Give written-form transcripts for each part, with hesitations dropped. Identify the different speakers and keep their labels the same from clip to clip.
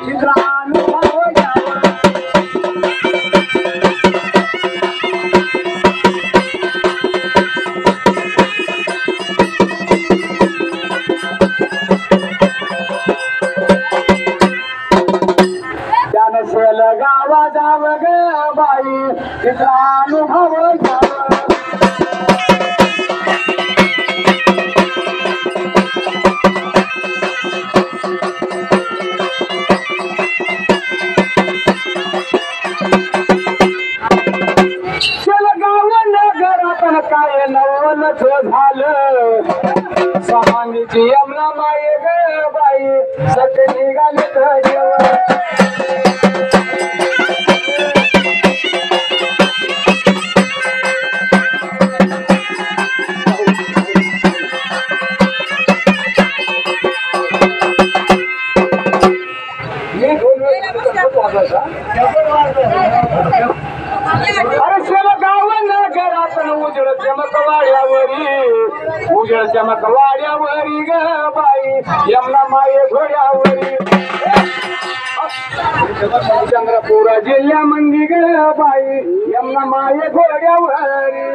Speaker 1: चित्रानुभव घ्यावा त्यानसेल गावा जाव ग बाई चित्रानुभव घ्यावा काय नवलच झालं स्वामीची यमुना माये ग बाई सत निघाले उजळ चमक वाड्यावरी ग बाई यमुना माये घोड्यावरी चंद्रपूर जिल्ह्या मंदी ग बाई यमुना माये घोड्यावरी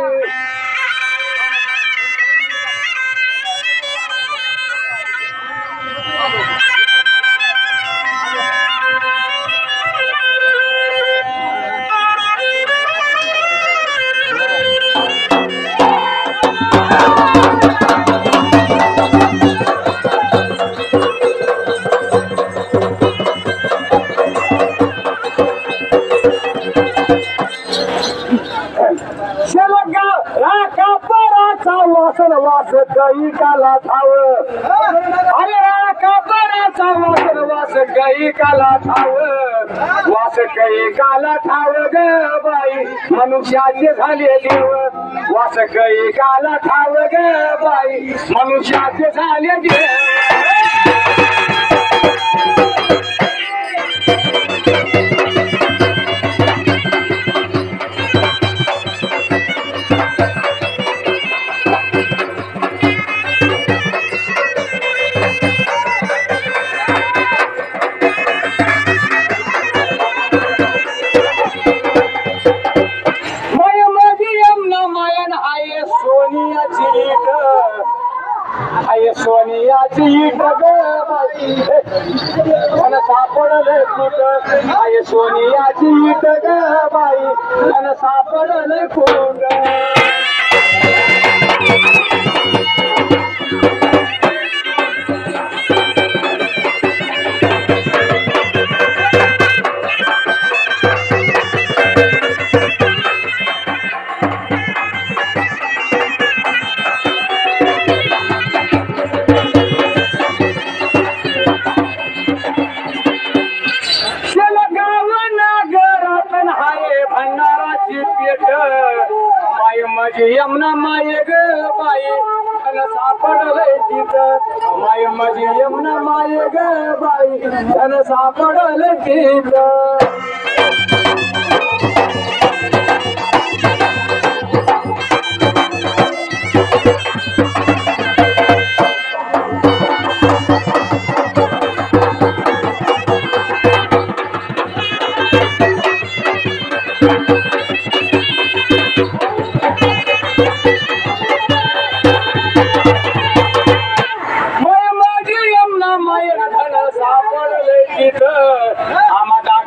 Speaker 1: वास गई काला थाव अरे कापराचा वास गई काला थाव वास गई काला थाव ग बाई मनुष्याचे झाले देव वास गई काला थाव ग बाई मनुष्याचे झाले देव सोनियाची इट ग बाई मन सापडले कुठ आय सोनियाची इट ग बाई मन सापडले कुठ यमुना माये ग बाई धन सापडले तिथं माय माझी यमुना माये ग बाई धन सापडले तिथं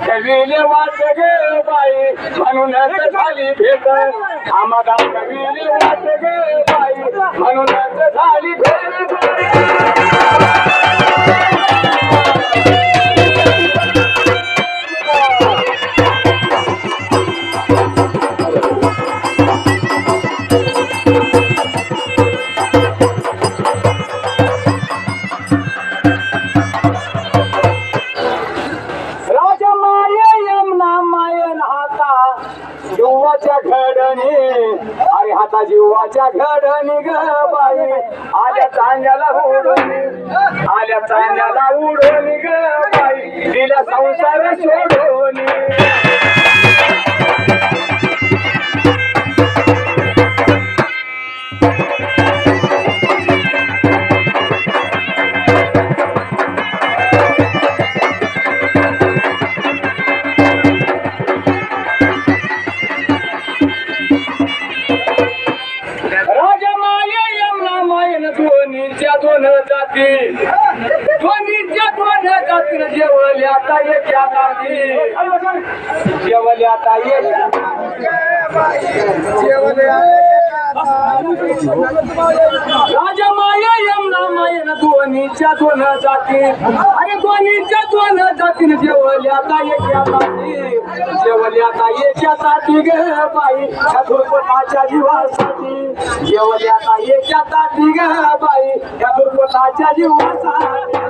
Speaker 1: कविले वाट गे बाई म्हणूनच झाली भेट आम्हाला कविले वाट गे बाई म्हणूनच झाली भेट जीवाच्या घडणी अरे हाता जीवाच्या घडणी ग बाई आल्या चांद्याला उडून आल्या चांद्याला उडून ग बाई दिला संसार सोडून दोन जातीन जेवल्या आता एका ताटी जेवल्या आता राजा माया यमुना मायेन दोन्हीच्या दोन जाती अरे दोन्हीच्या दोन जातीन जेवल्या आता एका ताटी जेवल्या आता एका ताटी ग बाई ह्या दुर्पणाच्या जीवासाठी जेवल्या आता एका ताटी ग बाई ह्या दुर्पणाच्या जीवासाठी